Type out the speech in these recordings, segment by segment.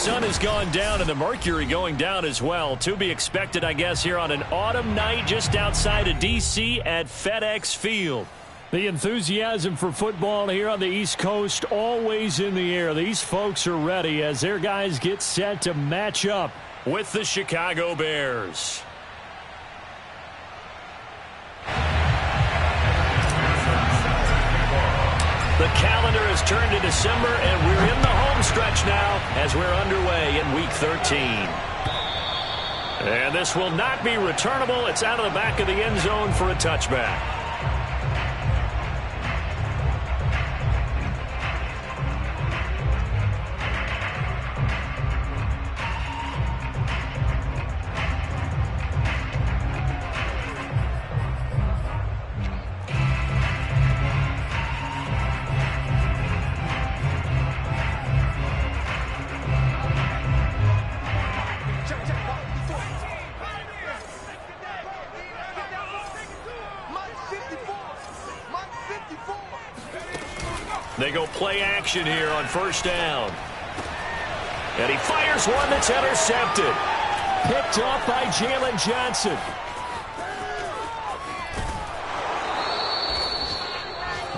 sun has gone down and the mercury going down as well. To be expected, I guess, here on an autumn night just outside of D.C. at FedEx Field. The enthusiasm for football here on the East Coast always in the air. These folks are ready as their guys get set to match up with the Chicago Bears. The calendar has turned to December, and we're in the home stretch now as we're underway in Week 13. And this will not be returnable. It's out of the back of the end zone for a touchback. They go play action here on first down. And he fires one that's intercepted. Picked off by Jalen Johnson.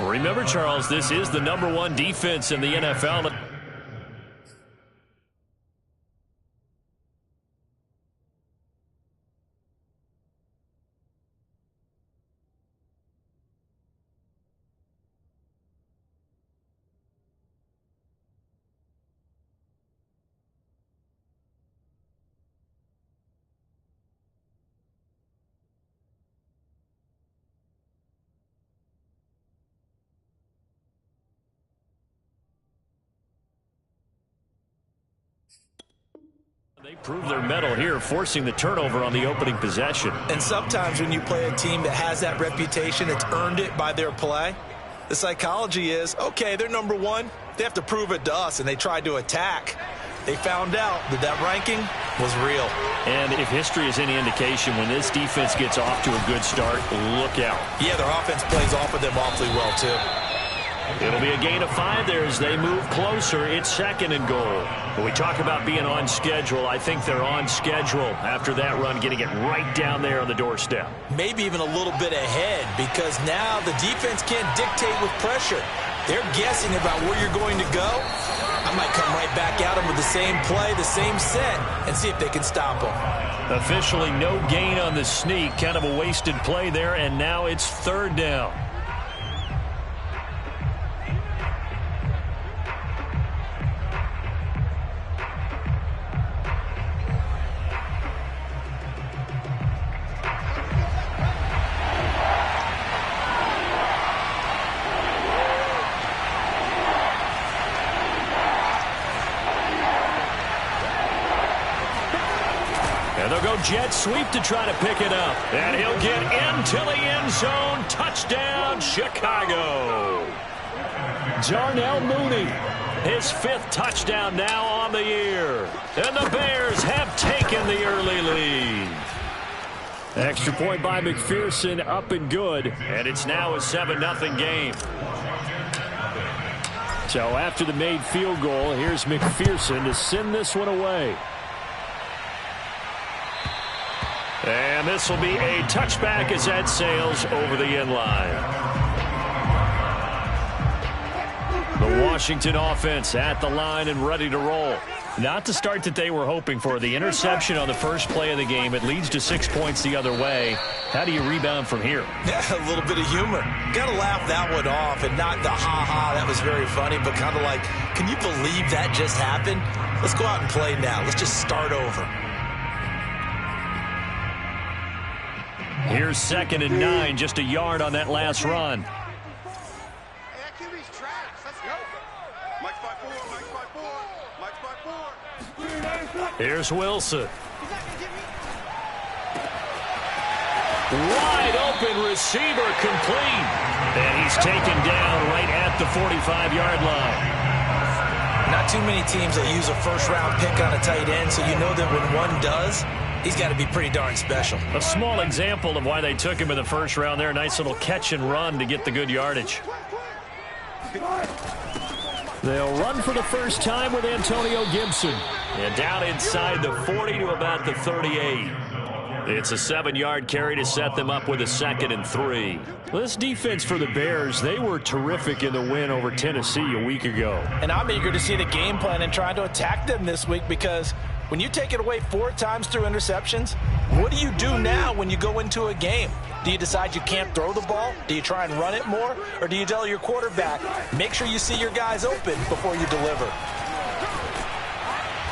Remember, Charles, this is the #1 defense in the NFL. They prove their mettle here, forcing the turnover on the opening possession. And sometimes when you play a team that has that reputation, it's earned it by their play. The psychology is, okay, they're #1. They have to prove it to us, and they tried to attack. They found out that that ranking was real. And if history is any indication, when this defense gets off to a good start, look out. Yeah, their offense plays off of them awfully well, too. It'll be a gain of 5 there as they move closer. It's 2nd and goal. When we talk about being on schedule, I think they're on schedule after that run, getting it right down there on the doorstep. Maybe even a little bit ahead, because now the defense can't dictate with pressure. They're guessing about where you're going to go. I might come right back at them with the same play, the same set, and see if they can stop them. Officially no gain on the sneak. Kind of a wasted play there, and now it's 3rd down. And they'll go jet sweep to try to pick it up. And he'll get into the end zone. Touchdown, Chicago. Darnell Mooney, his 5th touchdown now on the year. And the Bears have taken the early lead. Extra point by McPherson, up and good. And it's now a 7-0 game. So after the made field goal, here's McPherson to send this one away. And this will be a touchback as that sails over the end line. The Washington offense at the line and ready to roll. Not the start that they were hoping for. The interception on the first play of the game. It leads to 6 points the other way. How do you rebound from here? Yeah, a little bit of humor. Got to laugh that one off and not the ha-ha, that was very funny, but kind of like, can you believe that just happened? Let's go out and play now. Let's just start over. Here's 2nd and 9, just a yard on that last run. Here's Wilson. Wide open receiver complete. And he's taken down right at the 45-yard line. Not too many teams that use a first-round pick on a tight end, so you know that when one does, he's got to be pretty darn special. A small example of why they took him in the first round there. Nice little catch and run to get the good yardage. They'll run for the first time with Antonio Gibson. And down inside the 40 to about the 38. It's a 7-yard carry to set them up with a 2nd and 3. Well, this defense for the Bears, they were terrific in the win over Tennessee a week ago. And I'm eager to see the game plan and try to attack them this week, because when you take it away 4 times through interceptions, what do you do now when you go into a game? Do you decide you can't throw the ball? Do you try and run it more? Or do you tell your quarterback, make sure you see your guys open before you deliver?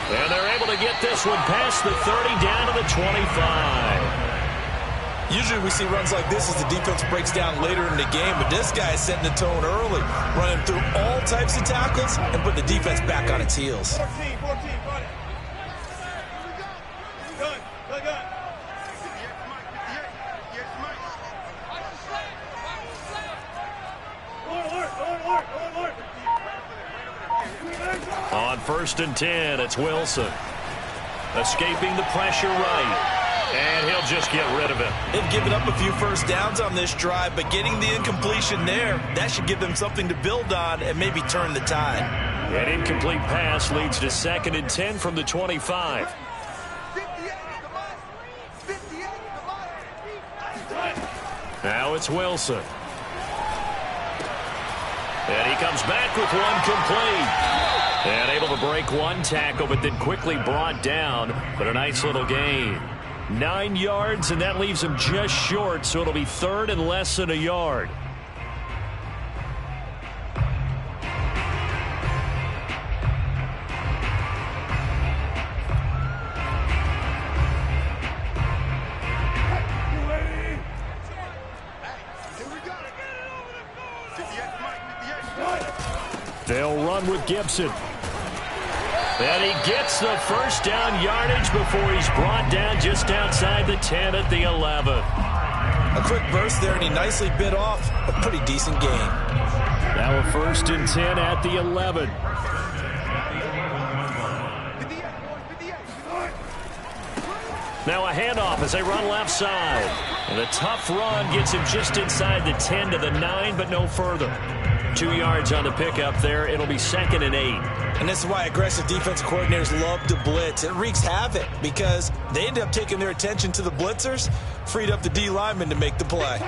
And they're able to get this one past the 30 down to the 25. Usually we see runs like this as the defense breaks down later in the game, but this guy is setting the tone early, running through all types of tackles and putting the defense back on its heels. 14, got it. Good. On 1st and 10, it's Wilson. Escaping the pressure right. And he'll just get rid of it. They've given up a few first downs on this drive, but getting the incompletion there, that should give them something to build on and maybe turn the tide. An incomplete pass leads to 2nd and 10 from the 25. Now it's Wilson. And he comes back with one complete. And able to break one tackle, but then quickly brought down. But a nice little gain. 9 yards, and that leaves him just short, so it'll be 3rd and less than a yard. They'll run with Gibson. And he gets the first down yardage before he's brought down just outside the 10 at the 11. A quick burst there, and he nicely bit off a pretty decent gain. Now a 1st and 10 at the 11. Now a handoff as they run left side. And a tough run gets him just inside the 10 to the 9, but no further. 2 yards on the pickup there. It'll be 2nd and 8. And this is why aggressive defensive coordinators love to blitz. It wreaks havoc because they end up taking their attention to the blitzers, freed up the D lineman to make the play.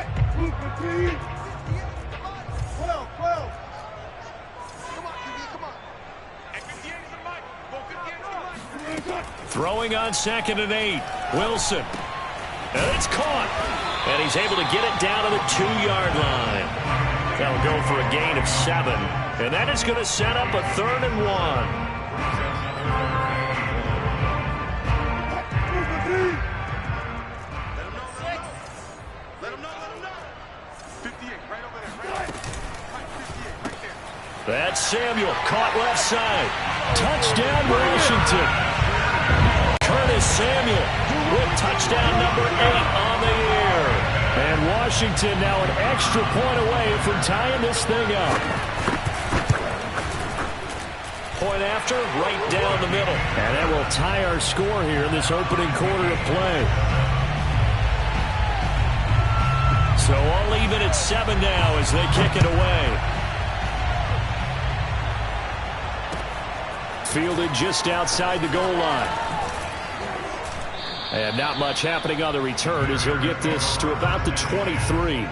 Throwing on 2nd and 8. Wilson. And it's caught. And he's able to get it down to the 2-yard line. That'll go for a gain of 7. And that is going to set up a 3rd and 1. That's Samuel, caught left side. Touchdown, Washington. Curtis Samuel with touchdown number 8 on the year. And Washington now an extra point away from tying this thing up. Point after, right down the middle. And that will tie our score here in this opening quarter of play. So all even at 7 now as they kick it away. Fielded just outside the goal line. And not much happening on the return as he'll get this to about the 23.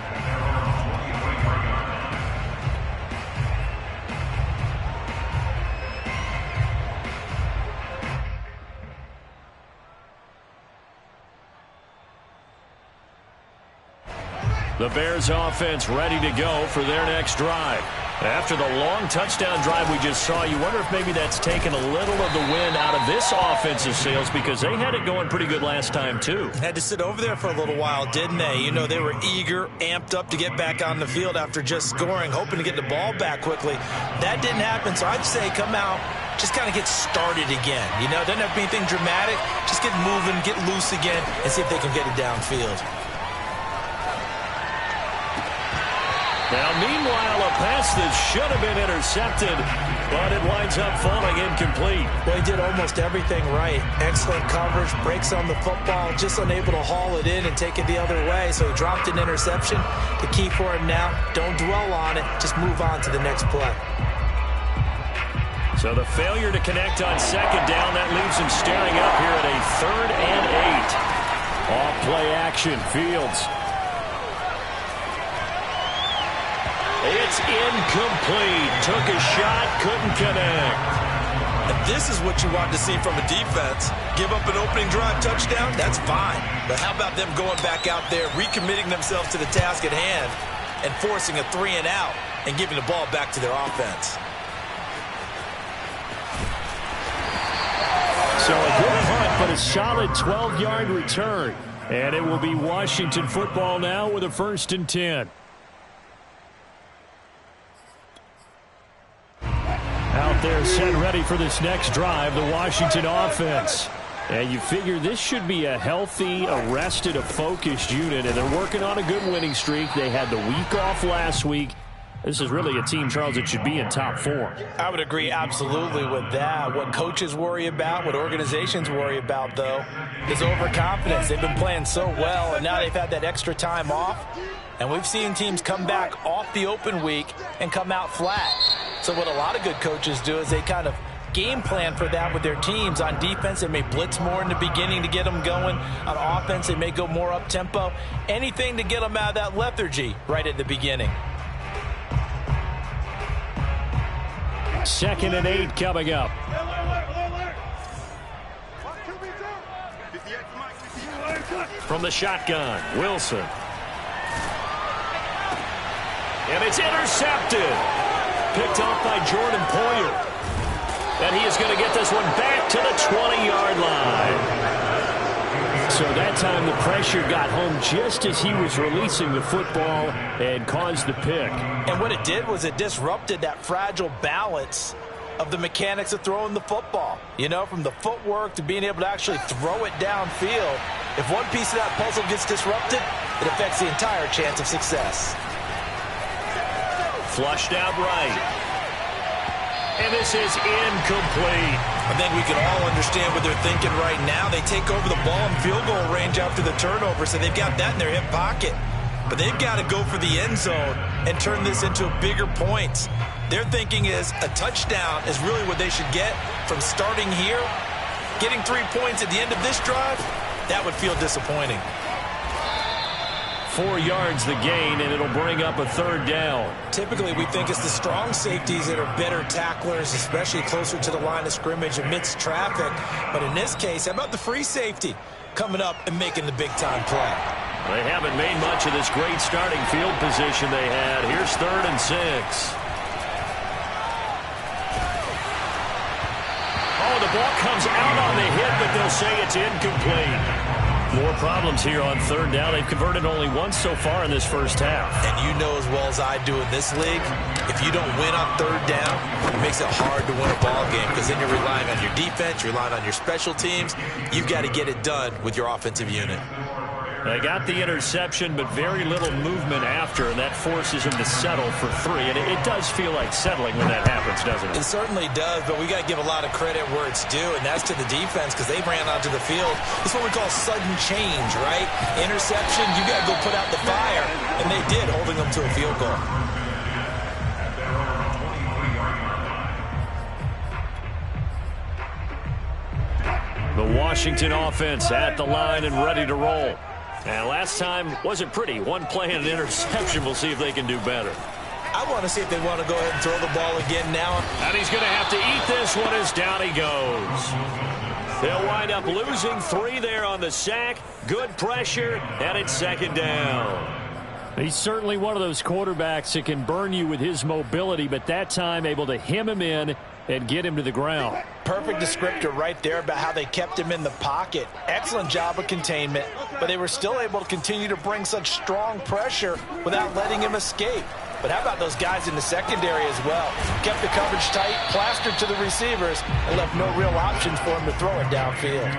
The Bears offense ready to go for their next drive. After the long touchdown drive we just saw, you wonder if maybe that's taken a little of the wind out of this offensive sails, because they had it going pretty good last time too. Had to sit over there for a little while, didn't they? You know, they were eager, amped up to get back on the field after just scoring, hoping to get the ball back quickly. That didn't happen, so I'd say come out, just kind of get started again. You know, doesn't have to be anything dramatic. Just get moving, get loose again, and see if they can get it downfield. Now, meanwhile, a pass that should have been intercepted, but it winds up falling incomplete. Well, he did almost everything right. Excellent coverage, breaks on the football, just unable to haul it in and take it the other way. So he dropped an interception. The key for him now, don't dwell on it. Just move on to the next play. So the failure to connect on second down, that leaves him staring up here at a 3rd and 8. Off play action, Fields. It's incomplete. Took a shot, couldn't connect. And this is what you want to see from a defense. Give up an opening drive touchdown, that's fine. But how about them going back out there, recommitting themselves to the task at hand, and forcing a 3 and out, and giving the ball back to their offense. So a good punt, but a solid 12-yard return. And it will be Washington football now with a 1st and 10. Out there set ready for this next drive, the Washington offense. And you figure this should be a healthy, arrested, a focused unit, and they're working on a good winning streak. They had the week off last week. This is really a team, Charles, that should be in top form. I would agree absolutely with that. What coaches worry about, what organizations worry about, though, is overconfidence. They've been playing so well, and now they've had that extra time off. And we've seen teams come back off the open week and come out flat. So what a lot of good coaches do is they kind of game plan for that with their teams. On defense, they may blitz more in the beginning to get them going. On offense, they may go more up-tempo. Anything to get them out of that lethargy right at the beginning. 2nd and 8 coming up. From the shotgun, Wilson. And it's intercepted. Picked off by Jordan Poyer. And he is going to get this one back to the 20-yard line. So that time the pressure got home just as he was releasing the football and caused the pick. And what it did was it disrupted that fragile balance of the mechanics of throwing the football. You know, from the footwork to being able to actually throw it downfield. If one piece of that puzzle gets disrupted, it affects the entire chance of success. Flushed out right. And this is incomplete. I think we can all understand what they're thinking right now. They take over the ball in field goal range after the turnover, so they've got that in their hip pocket. But they've got to go for the end zone and turn this into bigger points. Their thinking is a touchdown is really what they should get from starting here. Getting 3 points at the end of this drive, that would feel disappointing. 4 yards the gain, and it'll bring up a 3rd down. Typically, we think it's the strong safeties that are better tacklers, especially closer to the line of scrimmage amidst traffic. But in this case, how about the free safety coming up and making the big-time play? They haven't made much of this great starting field position they had. Here's 3rd and 6. Oh, the ball comes out on the hit, but they'll say it's incomplete. More problems here on 3rd down. They've converted only once so far in this first half. And you know as well as I do in this league, if you don't win on 3rd down, it makes it hard to win a ball game because then you're relying on your defense, you're relying on your special teams. You've got to get it done with your offensive unit. They got the interception, but very little movement after, and that forces him to settle for 3. And it does feel like settling when that happens, doesn't it? It certainly does, but we got to give a lot of credit where it's due, and that's to the defense because they ran onto the field. This is what we call sudden change, right? Interception, you got to go put out the fire, and they did, holding them to a field goal. The Washington offense at the line and ready to roll. And last time wasn't pretty. One play and an interception. We'll see if they can do better. I want to see if they want to go ahead and throw the ball again now. And he's going to have to eat this one as down he goes. They'll wind up losing 3 there on the sack. Good pressure, and it's 2nd down. He's certainly one of those quarterbacks that can burn you with his mobility, but that time able to hem him in and get him to the ground. Perfect descriptor right there about how they kept him in the pocket. Excellent job of containment, but they were still able to continue to bring such strong pressure without letting him escape. But how about those guys in the secondary as well? Kept the coverage tight, plastered to the receivers, and left no real options for him to throw it downfield.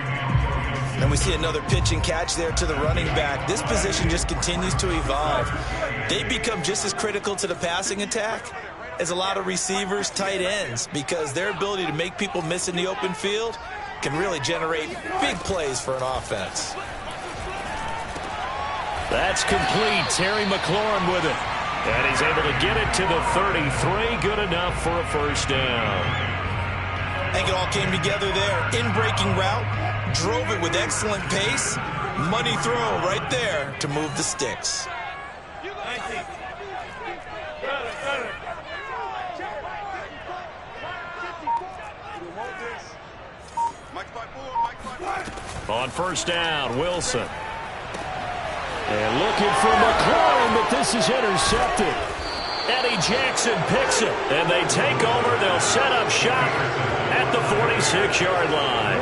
And we see another pitch and catch there to the running back. This position just continues to evolve. They become just as critical to the passing attack as a lot of receivers, tight ends, because their ability to make people miss in the open field can really generate big plays for an offense. That's complete. Terry McLaurin with it. And he's able to get it to the 33. Good enough for a 1st down. I think it all came together there. In-breaking route, drove it with excellent pace. Money throw right there to move the sticks. 19. On first down, Wilson. And looking for McLaurin, but this is intercepted. Eddie Jackson picks it, and they take over. They'll set up shop at the 46-yard line.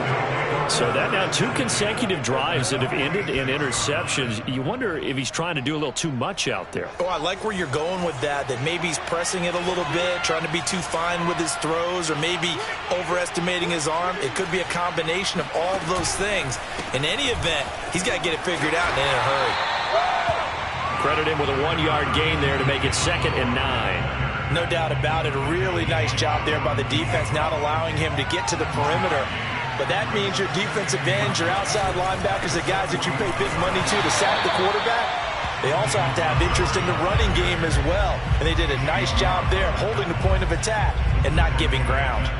So that now 2 consecutive drives that have ended in interceptions. You wonder if he's trying to do a little too much out there. Oh, I like where you're going with that maybe he's pressing it a little bit, trying to be too fine with his throws, or maybe overestimating his arm. It could be a combination of all of those things. In any event, he's got to get it figured out and in a hurry. Credit him with a 1-yard gain there to make it 2nd and 9. No doubt about it. A really nice job there by the defense, not allowing him to get to the perimeter. But that means your defensive ends, your outside linebackers, the guys that you pay big money to sack the quarterback, they also have to have interest in the running game as well. And they did a nice job there holding the point of attack and not giving ground.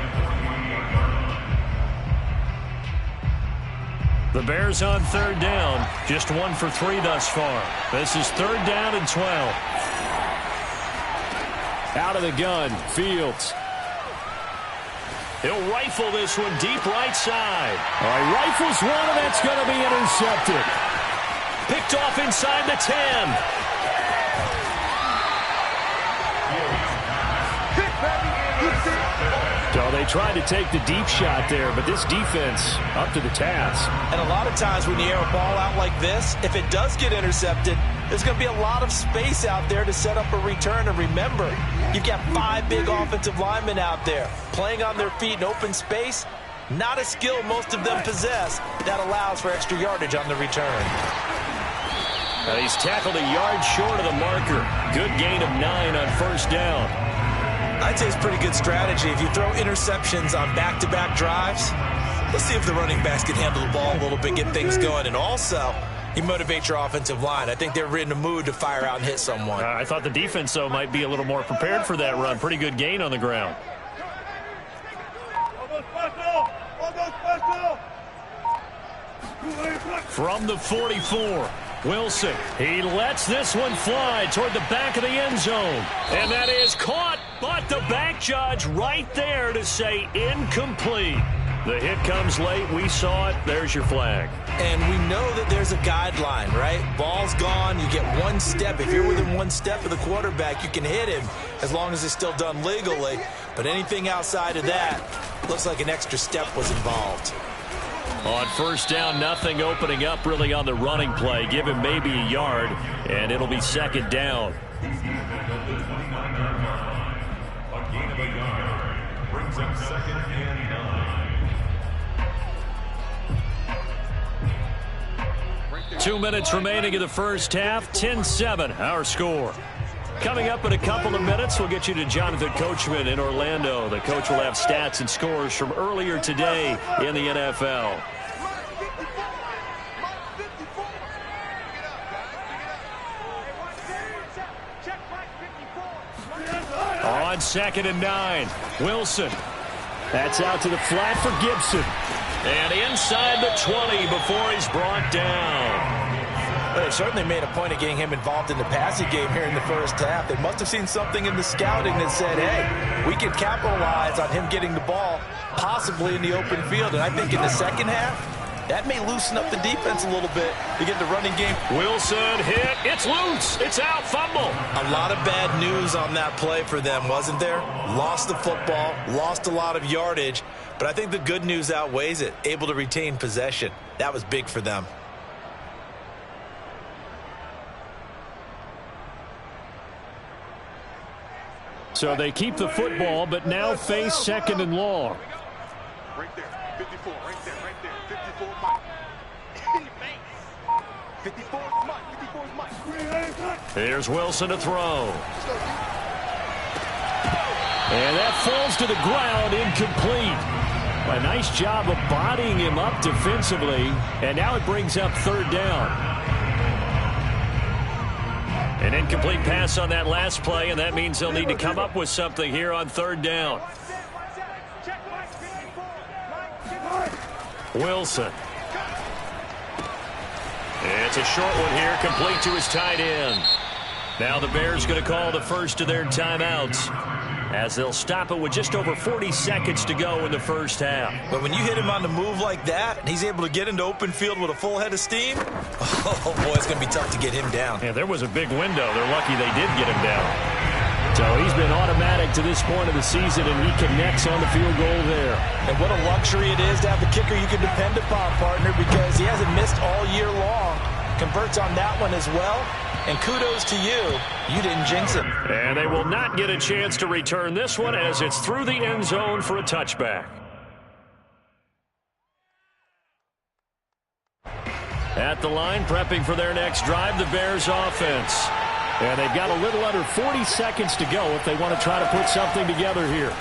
The Bears on 3rd down, just 1 for 3 thus far. This is 3rd down and 12. Out of the gun, Fields. He'll rifle this one deep right side. All right, rifles one, and that's going to be intercepted. Picked off inside the 10. So they tried to take the deep shot there, but this defense up to the task. And a lot of times when you air a ball out like this, if it does get intercepted, there's going to be a lot of space out there to set up a return. And remember, you've got 5 big offensive linemen out there playing on their feet in open space. Not a skill most of them possess that allows for extra yardage on the return. Now he's tackled a yard short of the marker. Good gain of 9 on first down. I'd say it's pretty good strategy. If you throw interceptions on back-to-back drives, let's see if the running backs can handle the ball a little bit, get things going. And also, you motivate your offensive line. I think they're in the mood to fire out and hit someone. I thought the defense, though, might be a little more prepared for that run. Pretty good gain on the ground. From the 44, Wilson. He lets this one fly toward the back of the end zone. And that is caught, but the back judge right there to say incomplete. The hit comes late. We saw it. There's your flag. And we know that there's a guideline, right? Ball's gone. You get 1 step. If you're within 1 step of the quarterback, you can hit him as long as it's still done legally. But anything outside of that looks like an extra step was involved. On first down, nothing opening up really on the running play. Give him maybe a yard, and it'll be 2nd down. A gain of a yard brings up 2nd and 9. 2 minutes remaining in the first half. 10-7, our score. Coming up in a couple of minutes, we'll get you to Jonathan Coachman in Orlando. The coach will have stats and scores from earlier today in the NFL. On 2nd and 9, Wilson. That's out to the flat for Gibson. And inside the 20 before he's brought down. They certainly made a point of getting him involved in the passing game here in the first half. They must have seen something in the scouting that said, hey, we can capitalize on him getting the ball possibly in the open field. And I think in the second half, that may loosen up the defense a little bit to get the running game. Wilson hit. It's loose. It's out. Fumble. A lot of bad news on that play for them, wasn't there? Lost the football, lost a lot of yardage. But I think the good news outweighs it. Able to retain possession. That was big for them. So they keep the football, but now face 2nd and long. Right there, 54, right there, 54 Mike. 54 is Mike, 54 is Mike. Here's Wilson to throw. And that falls to the ground, incomplete. A nice job of bodying him up defensively, and now it brings up 3rd down. An incomplete pass on that last play, and that means they'll need to come up with something here on 3rd down. Wilson. It's a short one here, complete to his tight end. Now the Bears going to call the first of their timeouts, as they'll stop it with just over 40 seconds to go in the first half. But when you hit him on the move like that, and he's able to get into open field with a full head of steam, oh boy, it's going to be tough to get him down. Yeah, there was a big window. They're lucky they did get him down. So he's been automatic to this point of the season, and he connects on the field goal there. And what a luxury it is to have the kicker you can depend upon, partner, because he hasn't missed all year long. Converts on that one as well. And kudos to you. You didn't jinx him. And they will not get a chance to return this one as it's through the end zone for a touchback. At the line, prepping for their next drive, the Bears offense. And they've got a little under 40 seconds to go if they want to try to put something together here.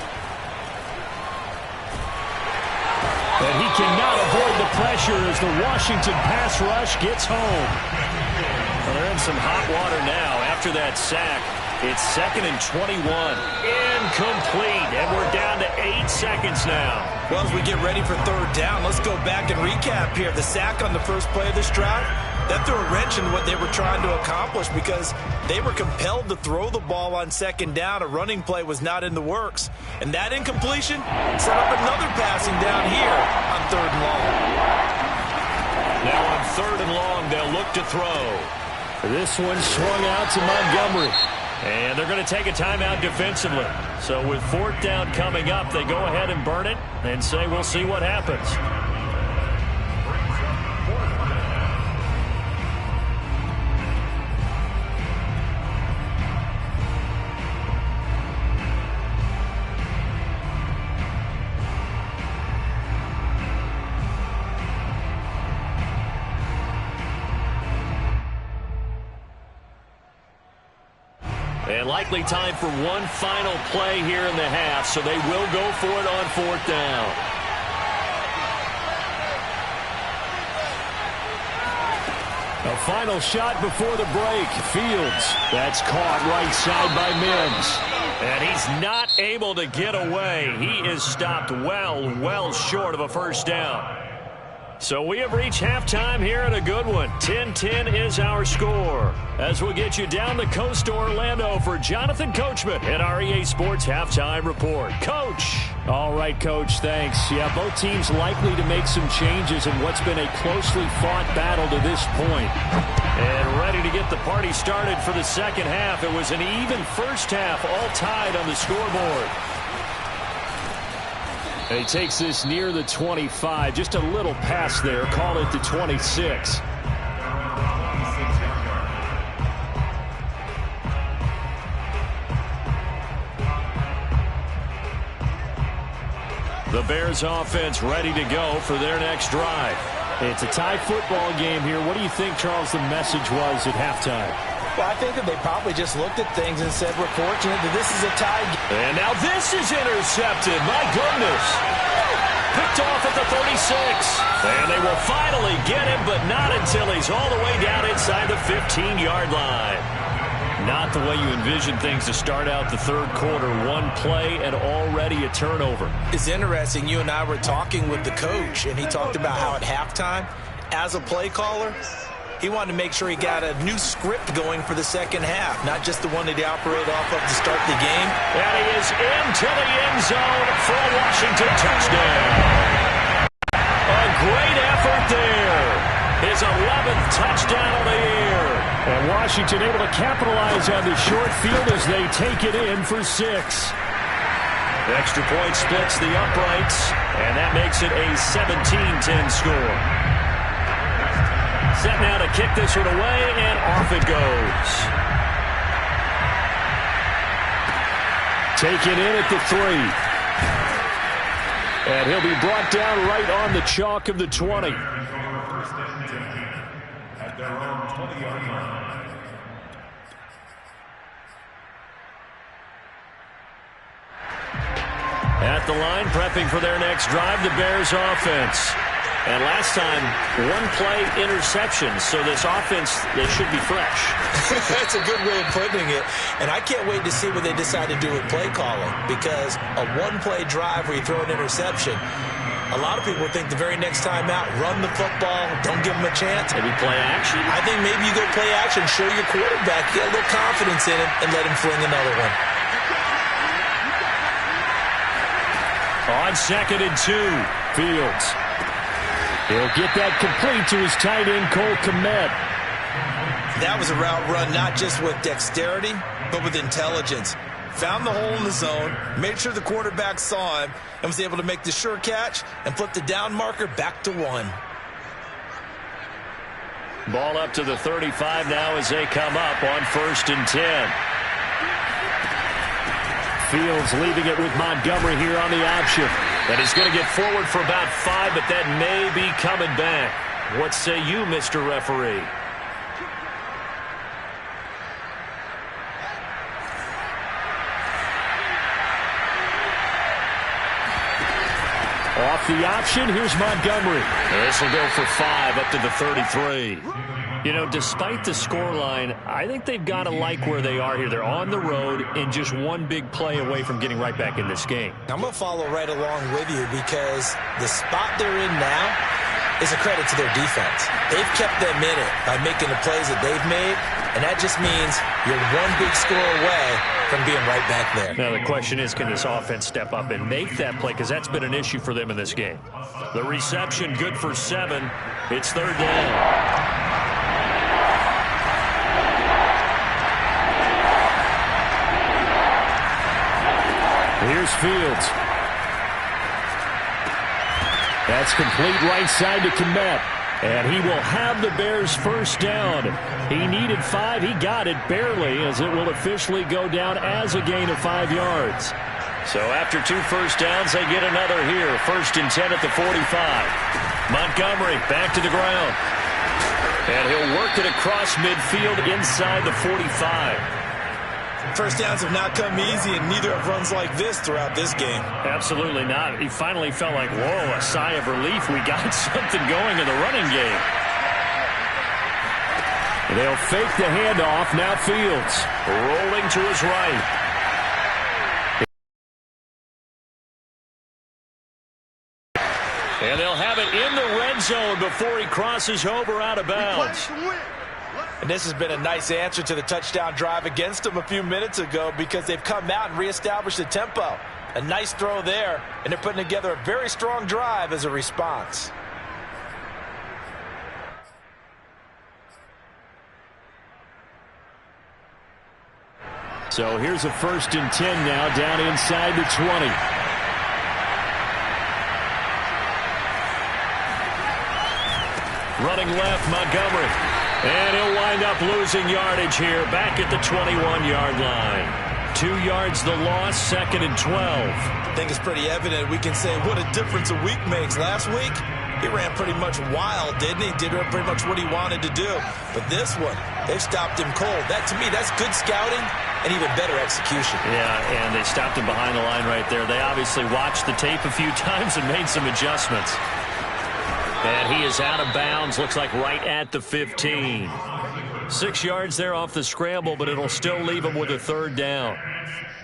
And he cannot avoid the pressure as the Washington pass rush gets home. Well, they're in some hot water now after that sack. It's 2nd and 21. Incomplete. And we're down to 8 seconds now. Well, as we get ready for third down, let's go back and recap here. The sack on the first play of this drive, that threw a wrench in what they were trying to accomplish because they were compelled to throw the ball on second down. A running play was not in the works. And that incompletion set up another passing down here on third and long. Now on third and long, they'll look to throw. This one swung out to Montgomery. And they're going to take a timeout defensively. So with fourth down coming up, they go ahead and burn it and say we'll see what happens. And likely time for one final play here in the half, so they will go for it on fourth down. A final shot before the break. Fields. That's caught right side by Mims. And he's not able to get away. He is stopped well short of a first down. So we have reached halftime here at a good one. 10-10 is our score. As we'll get you down the coast to Orlando for Jonathan Coachman at our EA Sports Halftime Report. Coach. All right, Coach, thanks. Yeah, both teams likely to make some changes in what's been a closely fought battle to this point. And ready to get the party started for the second half. It was an even first half, all tied on the scoreboard. And he takes this near the 25. Just a little pass there. Call it the 26. The Bears offense ready to go for their next drive. It's a tie football game here. What do you think, Charles, the message was at halftime? Well, I think that they probably just looked at things and said, we're fortunate that this is a tie game. And now this is intercepted. My goodness. Picked off at the 36. And they will finally get him, but not until he's all the way down inside the 15-yard line. Not the way you envision things to start out the third quarter. One play and already a turnover. It's interesting. You and I were talking with the coach, and he talked about how at halftime, as a play caller, he wanted to make sure he got a new script going for the second half, not just the one that he operated off of to start the game. And he is into the end zone for a Washington touchdown. A great effort there. His 11th touchdown of the year. And Washington able to capitalize on the short field as they take it in for 6. Extra point splits the uprights, and that makes it a 17-10 score. Set now to kick this one away, and off it goes. Taken in at the 3. And he'll be brought down right on the chalk of the 20. At their own 20-yard line. At the line, prepping for their next drive, the Bears offense. And last time, one play interception, so this offense, they should be fresh. That's a good way of putting it. And I can't wait to see what they decide to do with play calling, because a one-play drive where you throw an interception, A lot of people think the very next time out, run the football, don't give him a chance. Maybe play action? I think maybe you go play action, show your quarterback, get a little confidence in him, and let him fling another one. On 2nd and 2, Fields. He'll get that complete to his tight end, Cole Kmet. That was a route run not just with dexterity, but with intelligence. Found the hole in the zone, made sure the quarterback saw him, and was able to make the sure catch and flip the down marker back to 1. Ball up to the 35 now as they come up on 1st and 10. Fields leaving it with Montgomery here on the option. And he's going to get forward for about 5, but that may be coming back. What say you, Mr. Referee? Off the option, here's Montgomery. This will go for 5 up to the 33. You know, despite the scoreline, I think they've got to like where they are here. They're on the road and just one big play away from getting right back in this game. I'm going to follow right along with you because the spot they're in now is a credit to their defense. They've kept them in it by making the plays that they've made, and that just means you're one big score away from being right back there. Now, the question is, can this offense step up and make that play? Because that's been an issue for them in this game. The reception good for 7. It's 3rd down. Here's Fields. That's complete right side to Kmet. And he will have the Bears first down. He needed 5. He got it barely, as it will officially go down as a gain of 5 yards. So after 2 first downs, they get another here. 1st and 10 at the 45. Montgomery back to the ground. And he'll work it across midfield inside the 45. First downs have not come easy, and neither have runs like this throughout this game. Absolutely not. He finally felt like, whoa, a sigh of relief. We got something going in the running game. They'll fake the handoff. Now Fields rolling to his right. And they'll have it in the red zone before he crosses over out of bounds. And this has been a nice answer to the touchdown drive against them a few minutes ago because they've come out and reestablished the tempo. A nice throw there, and they're putting together a very strong drive as a response. So here's a 1st and 10 now down inside the 20. Running left, Montgomery. And he'll wind up losing yardage here back at the 21-yard line. 2 yards the loss, 2nd and 12. I think it's pretty evident. We can say what a difference a week makes. Last week, he ran pretty much wild, didn't he? Did pretty much what he wanted to do. But this one, they've stopped him cold. That, to me, that's good scouting and even better execution. Yeah, and they stopped him behind the line right there. They obviously watched the tape a few times and made some adjustments. And he is out of bounds, looks like right at the 15. 6 yards there off the scramble, but it'll still leave him with a 3rd down.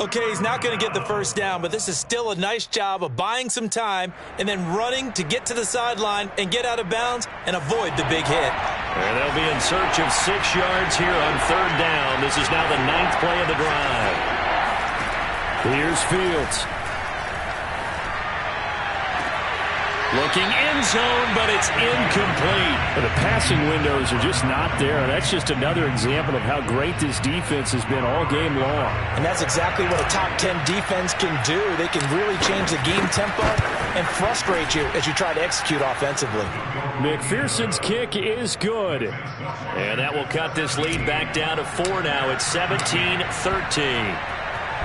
Okay, he's not going to get the first down, but this is still a nice job of buying some time and then running to get to the sideline and get out of bounds and avoid the big hit. And they'll be in search of 6 yards here on 3rd down. This is now the 9th play of the drive. Here's Fields. Looking end zone, but it's incomplete. The passing windows are just not there. That's just another example of how great this defense has been all game long. And that's exactly what a top 10 defense can do. They can really change the game tempo and frustrate you as you try to execute offensively. McPherson's kick is good. And that will cut this lead back down to 4 now. It's 17-13.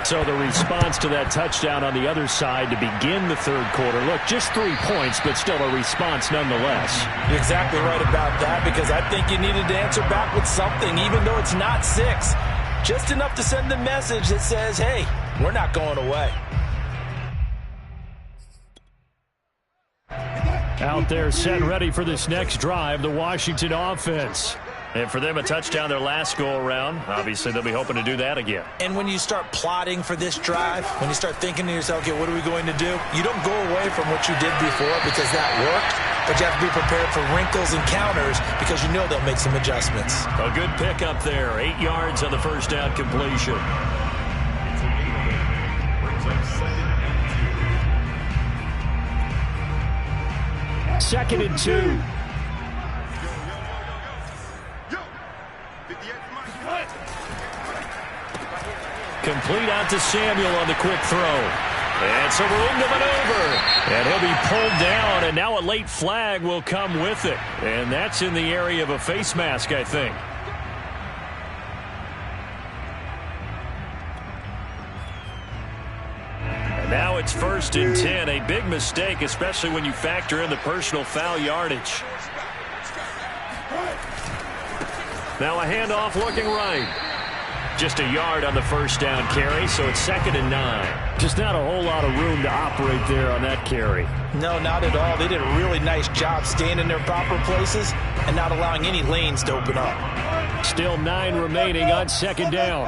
So the response to that touchdown on the other side to begin the 3rd quarter. Look, just 3 points, but still a response nonetheless. You're exactly right about that because I think you needed to answer back with something, even though it's not 6. Just enough to send the message that says, hey, we're not going away. Out there set ready for this next drive, the Washington offense. And for them, a touchdown their last go-around. Obviously, they'll be hoping to do that again. And when you start plotting for this drive, when you start thinking to yourself, okay, what are we going to do? You don't go away from what you did before because that worked, but you have to be prepared for wrinkles and counters because you know they'll make some adjustments. A good pick up there. 8 yards on the first down completion. Second and 2. Complete out to Samuel on the quick throw. And some room to maneuver. And he'll be pulled down, and now a late flag will come with it. And that's in the area of a face mask, I think. And now it's 1st and 10. A big mistake, especially when you factor in the personal foul yardage. Now a handoff looking right. Just a yard on the first down carry, so it's 2nd and 9. Just not a whole lot of room to operate there on that carry. No, not at all. They did a really nice job staying in their proper places and not allowing any lanes to open up. Still 9 remaining on 2nd down.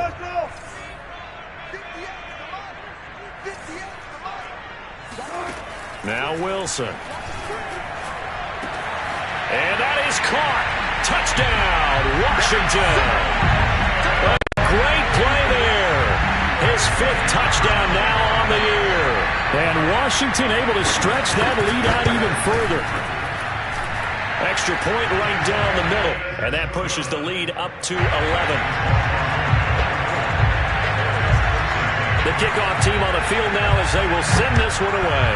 Now Wilson. And that is caught. Touchdown, Washington. Great play there. His 5th touchdown now on the year. And Washington able to stretch that lead out even further. Extra point right down the middle. And that pushes the lead up to 11. The kickoff team on the field now as they will send this one away.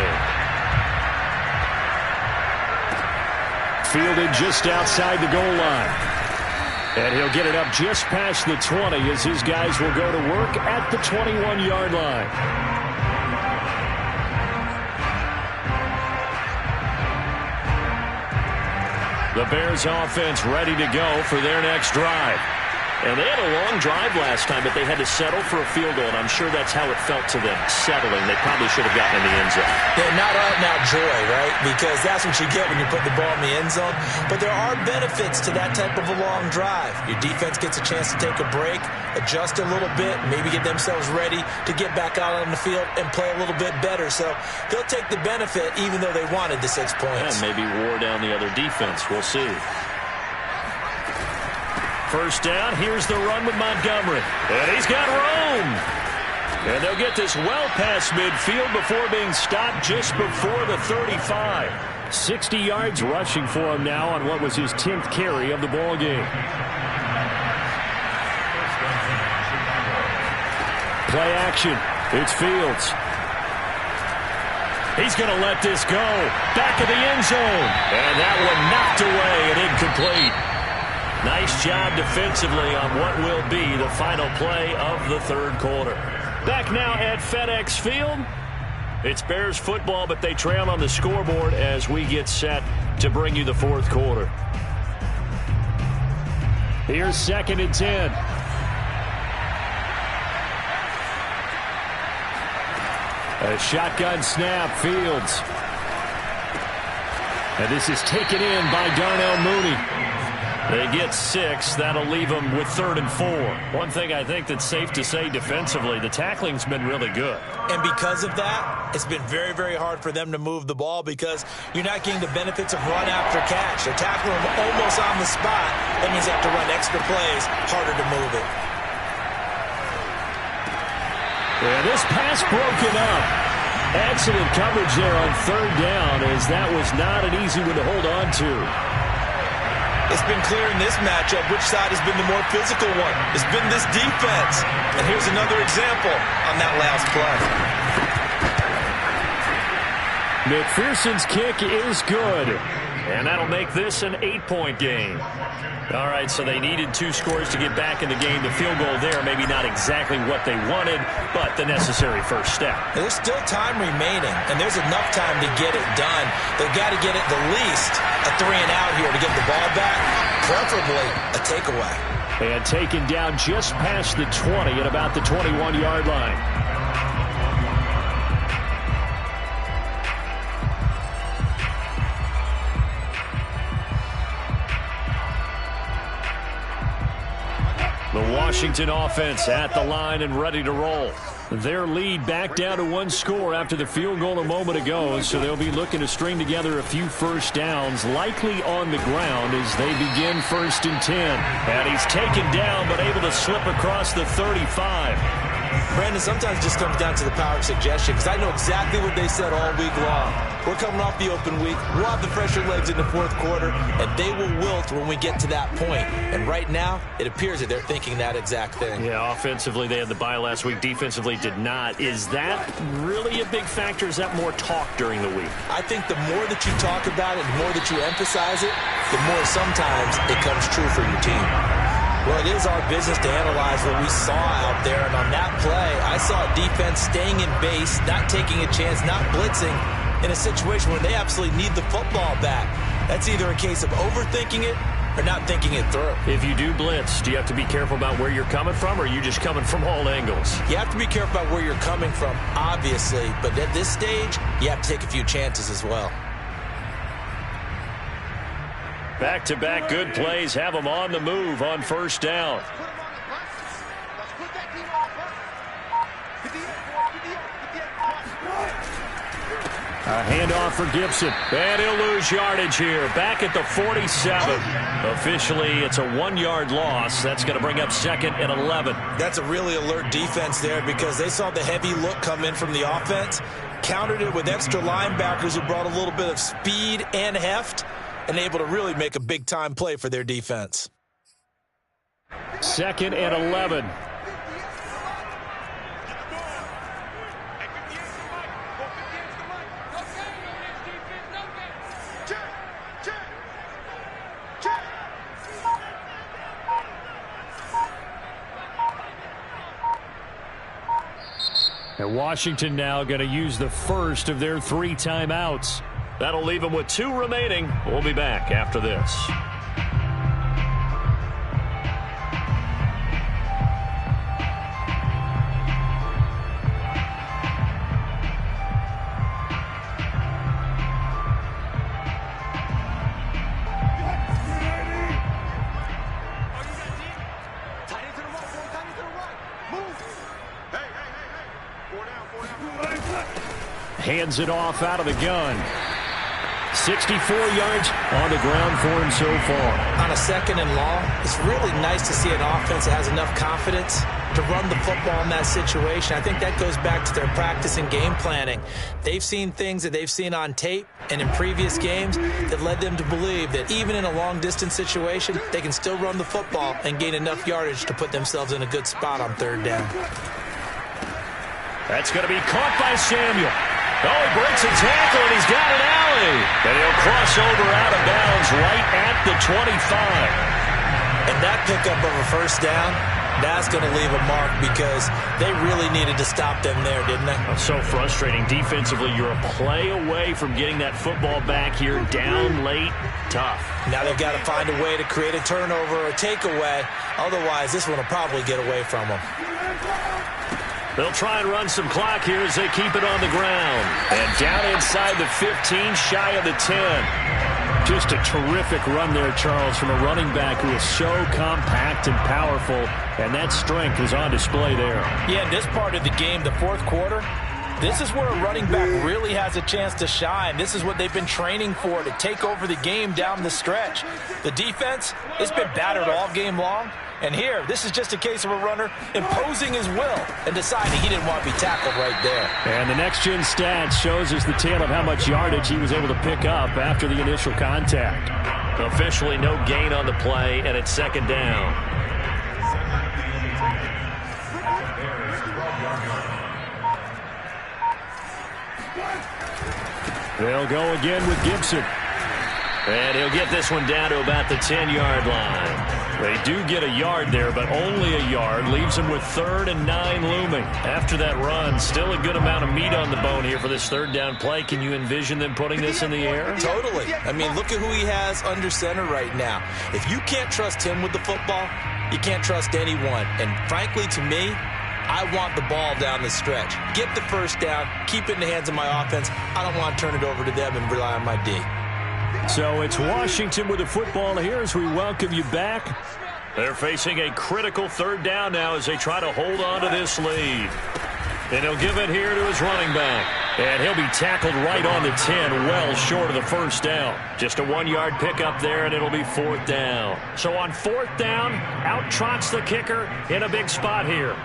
Fielded just outside the goal line. And he'll get it up just past the 20 as his guys will go to work at the 21-yard line. The Bears offense ready to go for their next drive. And they had a long drive last time, but they had to settle for a field goal, and I'm sure that's how it felt to them, settling. They probably should have gotten in the end zone. Yeah, not out-and-out joy, right? Because that's what you get when you put the ball in the end zone. But there are benefits to that type of a long drive. Your defense gets a chance to take a break, adjust a little bit, maybe get themselves ready to get back out on the field and play a little bit better. So they'll take the benefit even though they wanted the 6 points. And maybe wore down the other defense. We'll see. First down, here's the run with Montgomery. And he's got room. And they'll get this well past midfield before being stopped just before the 35. 60 yards rushing for him now on what was his 10th carry of the ball game. Play action. It's Fields. He's going to let this go. Back of the end zone. And that one knocked away and incomplete. Nice job defensively on what will be the final play of the 3rd quarter. Back now at FedEx Field. It's Bears football, but they trail on the scoreboard as we get set to bring you the 4th quarter. Here's 2nd and 10. A shotgun snap, Fields. And this is taken in by Darnell Mooney. They get 6. That'll leave them with 3rd and 4. One thing I think that's safe to say defensively, the tackling's been really good. And because of that, it's been very, very hard for them to move the ball because you're not getting the benefits of run after catch. They're tackling them almost on the spot. That means they have to run extra plays, harder to move it. And this pass broken up. Excellent coverage there on 3rd down as that was not an easy one to hold on to. It's been clear in this matchup which side has been the more physical one. It's been this defense. And here's another example on that last play. McPherson's kick is good. And that'll make this an 8-point game. All right, so they needed 2 scores to get back in the game. The field goal there, maybe not exactly what they wanted, but the necessary first step. There's still time remaining, and there's enough time to get it done. They've got to get it the least a 3-and-out here to get the ball back, preferably a takeaway. And taken down just past the 20 at about the 21-yard line. Washington offense at the line and ready to roll. Their lead back down to one score after the field goal a moment ago, so they'll be looking to string together a few first downs, likely on the ground as they begin 1st and 10. And he's taken down but able to slip across the 35. Brandon, sometimes it just comes down to the power of suggestion, because I know exactly what they said all week long. We're coming off the open week. We'll have the fresher legs in the 4th quarter, and they will wilt when we get to that point. And right now, it appears that they're thinking that exact thing. Yeah, offensively, they had the bye last week. Defensively, did not. Is that really a big factor? Is that more talk during the week? I think the more that you talk about it, the more that you emphasize it, the more sometimes it comes true for your team. Well, it is our business to analyze what we saw out there, and on that play, I saw a defense staying in base, not taking a chance, not blitzing in a situation where they absolutely need the football back. That's either a case of overthinking it or not thinking it through. If you do blitz, do you have to be careful about where you're coming from, or are you just coming from all angles? You have to be careful about where you're coming from, obviously, but at this stage, you have to take a few chances as well. Back-to-back good plays have them on the move on 1st down. A handoff for Gibson. And he'll lose yardage here. Back at the 47. Officially, it's a 1-yard loss. That's going to bring up 2nd and 11. That's a really alert defense there, because they saw the heavy look come in from the offense, countered it with extra linebackers who brought a little bit of speed and heft, and able to really make a big-time play for their defense. 2nd and 11. And Washington now going to use the first of their 3 timeouts. That'll leave them with 2 remaining. We'll be back after this. Hands it off out of the gun. 64 yards on the ground for him so far. On a 2nd and long, it's really nice to see an offense that has enough confidence to run the football in that situation. I think that goes back to their practice and game planning. They've seen things that they've seen on tape and in previous games that led them to believe that even in a long-distance situation, they can still run the football and gain enough yardage to put themselves in a good spot on 3rd down. That's going to be caught by Samuel. Oh, he breaks a tackle, and he's got an alley. And he'll cross over out of bounds right at the 25. And that pickup of a 1st down, that's going to leave a mark, because they really needed to stop them there, didn't they? So frustrating. Defensively, you're a play away from getting that football back here, down late, tough. Now they've got to find a way to create a turnover or a takeaway. Otherwise, this one will probably get away from them. They'll try and run some clock here as they keep it on the ground. And down inside the 15, shy of the 10. Just a terrific run there, Charles, from a running back who is so compact and powerful, and that strength is on display there. Yeah, in this part of the game, the 4th quarter, this is where a running back really has a chance to shine. This is what they've been training for, to take over the game down the stretch. The defense, it's been battered all game long. And here, this is just a case of a runner imposing his will and deciding he didn't want to be tackled right there. And the next-gen stats shows us the tale of how much yardage he was able to pick up after the initial contact. Officially no gain on the play, and it's 2nd down. They'll go again with Gibson. And he'll get this one down to about the 10-yard line. They do get a yard there, but only a yard. Leaves them with 3rd and 9 looming. After that run, still a good amount of meat on the bone here for this 3rd down play. Can you envision them putting this in the air? Totally. I mean, look at who he has under center right now. If you can't trust him with the football, you can't trust anyone. And frankly, to me, I want the ball down the stretch. Get the 1st down, keep it in the hands of my offense. I don't want to turn it over to them and rely on my D. So it's Washington with the football here as we welcome you back. They're facing a critical third down now as they try to hold on to this lead. And he'll give it here to his running back. And he'll be tackled right on the 10, well short of the first down. Just a 1-yard pickup there, and it'll be 4th down. So on 4th down, out trots the kicker in a big spot here.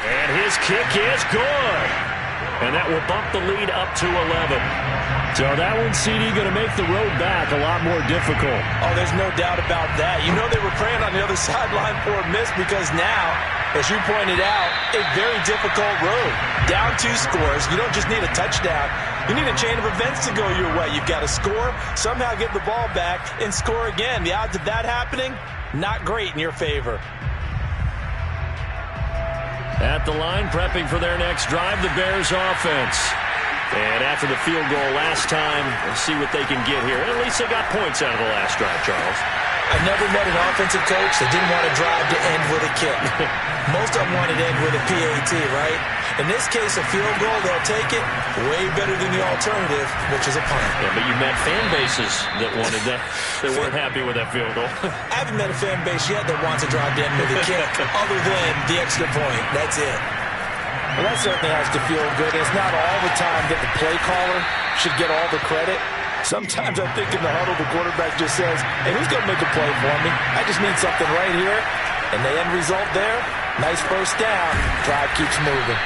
And his kick is good. And that will bump the lead up to 11. So that one, CD, going to make the road back a lot more difficult. Oh, there's no doubt about that. You know they were praying on the other sideline for a miss because now, as you pointed out, a very difficult road. Down 2 scores. You don't just need a touchdown. You need a chain of events to go your way. You've got to score, somehow get the ball back, and score again. The odds of that happening, not great in your favor. At the line, prepping for their next drive, the Bears offense. And after the field goal last time, we'll see what they can get here. At least they got points out of the last drive, Charles. I never met an offensive coach that didn't want to drive to end with a kick. Most of them wanted to end with a PAT, right? In this case, a field goal, they'll take it way better than the alternative, which is a punt. Yeah, but you met fan bases that wanted that. They weren't happy with that field goal. I haven't met a fan base yet that wants to drive to end with a kick other than the extra point. That's it. Well, that certainly has to feel good. It's not all the time that the play caller should get all the credit. Sometimes I think in the huddle, the quarterback just says, hey, who's going to make a play for me? I just need something right here. And the end result there, nice first down. Drive keeps moving.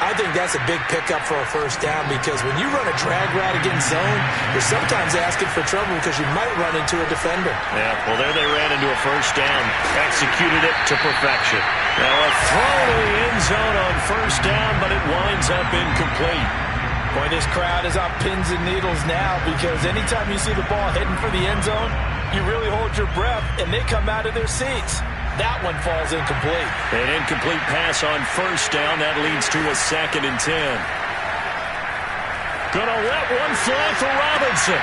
I think that's a big pickup for a first down because when you run a drag route against zone, you're sometimes asking for trouble because you might run into a defender. Yeah, well, there they ran into a first down. Executed it to perfection. Now a throw to the end zone on first down, but it winds up incomplete. Boy, this crowd is on pins and needles now because anytime you see the ball heading for the end zone, you really hold your breath, and they come out of their seats. That one falls incomplete. An incomplete pass on first down. That leads to a 2nd and 10. Gonna let one fly for Robinson.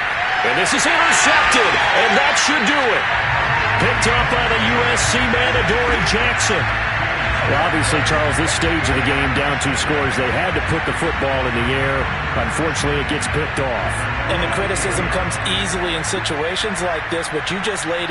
And this is intercepted, and that should do it. Picked up by the USC man, Adoree Jackson. Well, obviously, Charles, this stage of the game, down 2 scores, they had to put the football in the air. Unfortunately, it gets picked off. And the criticism comes easily in situations like this, but you just laid it